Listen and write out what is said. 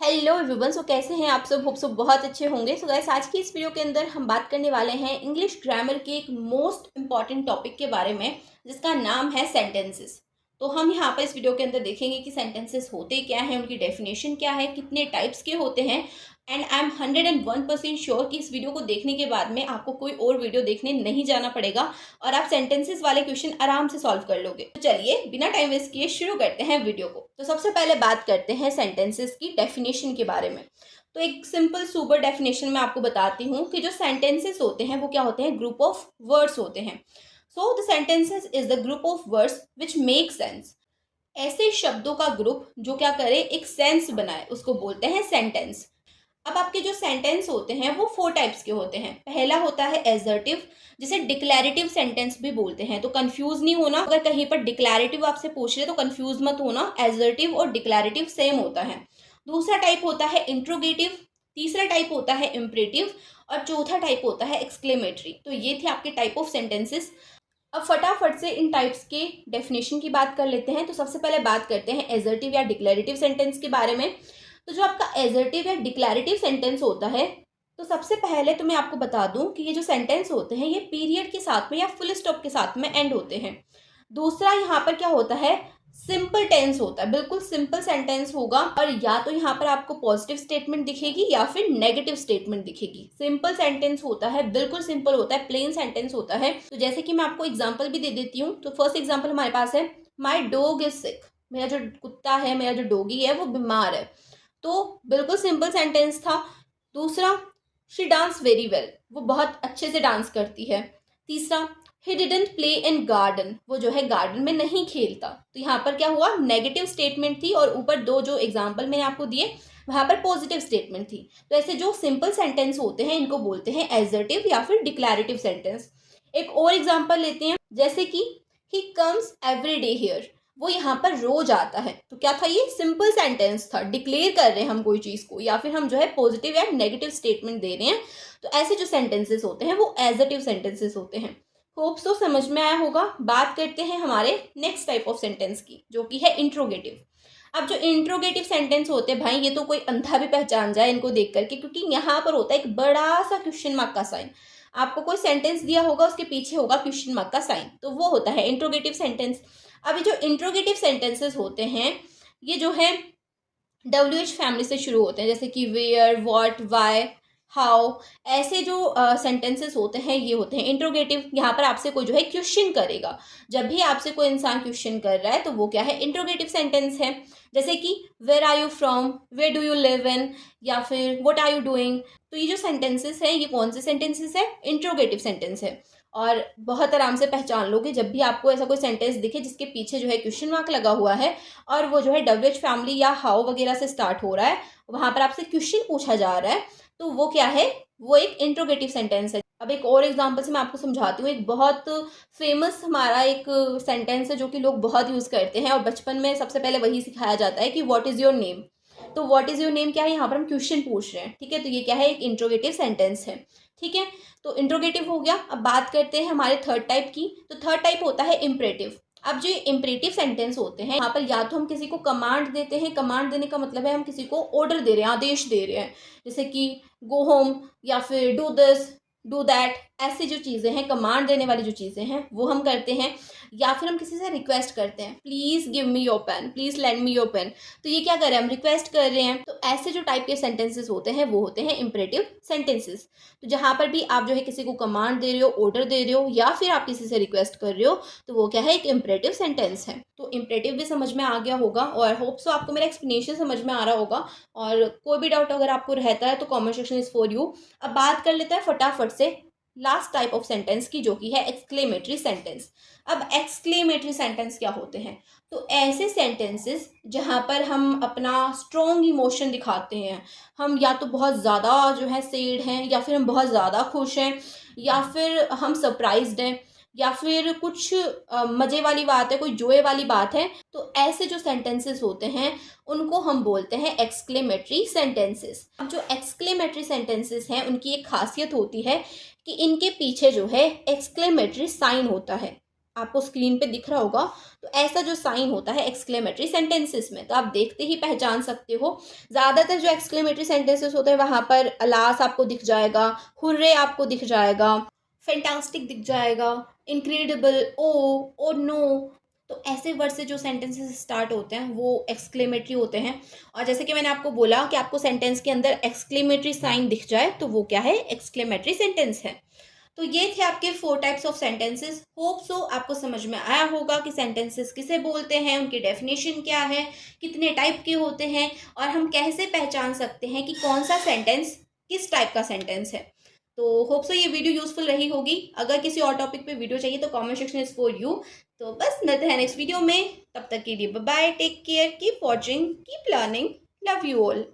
Hello everyone. सो कैसे हैं आप सब? होप सो बहुत अच्छे होंगे। सो गाइस, आज की इस वीडियो के अंदर हम बात करने वाले हैं इंग्लिश ग्रामर के एक मोस्ट इंपॉर्टेंट टॉपिक के बारे में, जिसका नाम है सेंटेंसेस। तो हम यहाँ पर इस वीडियो के अंदर देखेंगे कि सेंटेंसेस होते क्या हैं, उनकी डेफिनेशन क्या है, कितने टाइप्स के होते हैं। एंड आई एम 101% श्योर कि इस वीडियो को देखने के बाद में आपको कोई और वीडियो देखने नहीं जाना पड़ेगा और आप सेंटेंसेस वाले क्वेश्चन आराम से सॉल्व कर लोगे। तो चलिए बिना टाइम वेस्ट किए शुरू करते हैं वीडियो को। तो सबसे पहले बात करते हैं सेंटेंसेस की डेफिनेशन के बारे में। तो एक सिंपल सुपर डेफिनेशन मैं आपको बताती हूँ कि जो सेंटेंसेस होते हैं वो क्या होते हैं, ग्रुप ऑफ वर्ड्स होते हैं। So the sentences is the group of words which make sense. ऐसे शब्दों का ग्रुप जो क्या करे, एक सेंस बनाए, उसको बोलते हैं सेंटेंस। अब आपके जो सेंटेंस होते हैं वो 4 टाइप्स के होते हैं। पहला होता है एसर्टिव, जिसे डिक्लैरेटिव सेंटेंस भी बोलते हैं। तो कंफ्यूज नहीं होना, अगर कहीं पर डिक्लैरेटिव आपसे पूछ रहे तो कंफ्यूज मत होना, एसर्टिव और डिक्लैरेटिव सेम होता है। दूसरा टाइप होता है इंट्रोगेटिव, तीसरा टाइप होता है इम्परेटिव और चौथा टाइप होता है एक्सक्लेमेटरी। तो ये थे आपके टाइप ऑफ सेंटेंसेस। अब फटाफट से इन टाइप्स के डेफिनेशन की बात कर लेते हैं। तो सबसे पहले बात करते हैं एसर्टिव या डिक्लैरेटिव सेंटेंस के बारे में। तो जो आपका एसर्टिव या डिक्लैरेटिव सेंटेंस होता है, तो सबसे पहले तो मैं आपको बता दूं कि ये जो सेंटेंस होते हैं ये पीरियड के साथ में या फुल स्टॉप के साथ में एंड होते हैं। दूसरा यहाँ पर क्या होता है, सिंपल टेंस होता है, बिल्कुल सिंपल सेंटेंस होगा और या तो यहाँ पर आपको पॉजिटिव स्टेटमेंट दिखेगी या फिर नेगेटिव स्टेटमेंट दिखेगी। सिंपल सेंटेंस होता है, बिल्कुल सिंपल होता है, प्लेन सेंटेंस होता है। तो जैसे कि मैं आपको एग्जांपल भी दे देती हूँ। तो फर्स्ट एग्जांपल हमारे पास है, माई डॉग इज सिक। मेरा जो कुत्ता है, मेरा जो डॉगी है वो बीमार है। तो बिल्कुल सिंपल सेंटेंस था। दूसरा, शी डांस वेरी वेल, वो बहुत अच्छे से डांस करती है। तीसरा, he didn't play in garden, वो जो है गार्डन में नहीं खेलता। तो यहाँ पर क्या हुआ, नेगेटिव स्टेटमेंट थी और ऊपर दो जो एग्जाम्पल मैंने आपको दिए वहां पर पॉजिटिव स्टेटमेंट थी। तो ऐसे जो सिंपल सेंटेंस होते हैं इनको बोलते हैं एसर्टिव या फिर डिक्लैरेटिव सेंटेंस। एक और एग्जाम्पल लेते हैं, जैसे कि he comes every day here, वो यहाँ पर रोज आता है। तो क्या था, ये सिंपल सेंटेंस था, डिक्लेयर कर रहे हैं हम कोई चीज को या फिर हम जो है पॉजिटिव या नेगेटिव स्टेटमेंट दे रहे हैं। तो ऐसे जो सेंटेंसेस होते हैं वो एसर्टिव सेंटेंसेस होते हैं। होप सो समझ में आया होगा। बात करते हैं हमारे नेक्स्ट टाइप ऑफ सेंटेंस की, जो कि है इंट्रोगेटिव। अब जो इंट्रोगेटिव सेंटेंस होते हैं भाई, ये तो कोई अंधा भी पहचान जाए इनको देख करके, क्योंकि यहाँ पर होता है एक बड़ा सा क्वेश्चन मार्क का साइन। आपको कोई सेंटेंस दिया होगा, उसके पीछे होगा क्वेश्चन मार्क का साइन, तो वो होता है इंट्रोगेटिव सेंटेंस। अभी जो इंट्रोगेटिव सेंटेंसेस होते हैं ये जो है WH फैमिली से शुरू होते हैं, जैसे कि वेयर, व्हाट, वाई, हाउ। ऐसे जो सेंटेंसेस होते हैं ये होते हैं इंट्रोगेटिव। यहाँ पर आपसे कोई जो है क्वेश्चन करेगा। जब भी आपसे कोई इंसान क्वेश्चन कर रहा है तो वो क्या है, इंट्रोगेटिव सेंटेंस है। जैसे कि where are you from, where do you live in, या फिर व्हाट आर यू डूइंग। तो ये जो सेंटेंसेस है ये कौन से सेंटेंसेस है, इंट्रोगेटिव सेंटेंस है। और बहुत आराम से पहचान लोगे जब भी आपको ऐसा कोई सेंटेंस दिखे जिसके पीछे जो है क्वेश्चन मार्क लगा हुआ है और वो जो है WH फैमिली या हाउ वगैरह से स्टार्ट हो रहा है, वहां पर आपसे क्वेश्चन पूछा जा रहा है, तो वो क्या है, वो एक इंट्रोगेटिव सेंटेंस है। अब एक और एग्जांपल से मैं आपको समझाती हूँ। एक बहुत फेमस हमारा एक सेंटेंस है जो कि लोग बहुत यूज करते हैं और बचपन में सबसे पहले वही सिखाया जाता है कि व्हाट इज योर नेम। तो व्हाट इज योर नेम क्या है, यहाँ पर हम क्वेश्चन पूछ रहे हैं, ठीक है। तो ये क्या है, एक इंट्रोगेटिव सेंटेंस है, ठीक है। तो इंट्रोगेटिव हो गया। अब बात करते हैं हमारे थर्ड टाइप की। तो थर्ड टाइप होता है इम्परेटिव। अब जो इम्परेटिव सेंटेंस होते हैं यहाँ पर या तो हम किसी को कमांड देते हैं, कमांड देने का मतलब है हम किसी को ऑर्डर दे रहे हैं, आदेश दे रहे हैं, जैसे कि गो होम या फिर डू दिस, डू दैट। ऐसी जो चीज़ें हैं, कमांड देने वाली जो चीज़ें हैं वो हम करते हैं। या फिर हम किसी से रिक्वेस्ट करते हैं, please give me your pen, please lend me your pen. तो ये क्या कर रहे हैं, हम रिक्वेस्ट कर रहे हैं। तो ऐसे जो टाइप के सेंटेंसेस होते हैं वो होते हैं इम्परेटिव सेंटेंसेस। तो जहाँ पर भी आप जो है किसी को कमांड दे रहे हो, ऑर्डर दे रहे हो या फिर आप किसी से रिक्वेस्ट कर रहे हो, तो वो क्या है, एक इम्परेटिव सेंटेंस है। तो इम्परेटिव भी समझ में आ गया होगा और होप सो आपको मेरा एक्सप्लेनेशन समझ में आ रहा होगा। और कोई भी डाउट अगर आपको रहता है तो comment section is for you. अब बात कर लेते हैं फटाफट से लास्ट टाइप ऑफ सेंटेंस की, जो कि है एक्सक्लेमेटरी सेंटेंस। अब एक्सक्लेमेटरी सेंटेंस क्या होते हैं, तो ऐसे सेंटेंसेस जहाँ पर हम अपना स्ट्रॉन्ग इमोशन दिखाते हैं। हम या तो बहुत ज़्यादा जो है सैड हैं, या फिर हम बहुत ज़्यादा खुश हैं, या फिर हम सरप्राइज्ड हैं, या फिर कुछ मज़े वाली बात है, कोई जोए वाली बात है। तो ऐसे जो सेंटेंसेस होते हैं उनको हम बोलते हैं एक्सक्लेमेटरी सेंटेंसेस। अब जो एक्सक्लेमेटरी सेंटेंसेस हैं उनकी एक खासियत होती है कि इनके पीछे जो है एक्सक्लेमेटरी साइन होता है। आपको स्क्रीन पे दिख रहा होगा, तो ऐसा जो साइन होता है एक्सक्लेमेटरी सेंटेंसेस में, तो आप देखते ही पहचान सकते हो। ज़्यादातर जो एक्सक्लेमेटरी सेंटेंसेस होते हैं वहाँ पर अलास आपको दिख जाएगा, हुर्रे आपको दिख जाएगा, फैंटास्टिक दिख जाएगा, इनक्रेडिबल, ओ नो। तो ऐसे वर्ड से जो सेंटेंसेस स्टार्ट होते हैं वो एक्सक्लेमेटरी होते हैं। और जैसे कि मैंने आपको बोला कि आपको सेंटेंस के अंदर एक्सक्लेमेटरी साइन दिख जाए तो वो क्या है, एक्सक्लेमेटरी सेंटेंस है। तो ये थे आपके 4 types of sentences. Hope so आपको समझ में आया होगा कि सेंटेंसेस किसे बोलते हैं, उनकी डेफिनेशन क्या है, कितने टाइप के होते हैं, और हम कैसे पहचान सकते हैं कि कौन सा सेंटेंस किस टाइप का सेंटेंस है। तो होप सो ये वीडियो यूजफुल रही होगी। अगर किसी और टॉपिक पे वीडियो चाहिए तो comment section is for you. तो बस मिलते हैं नेक्स्ट वीडियो में, तब तक के लिए bye bye, take care, keep watching, keep learning, love you all.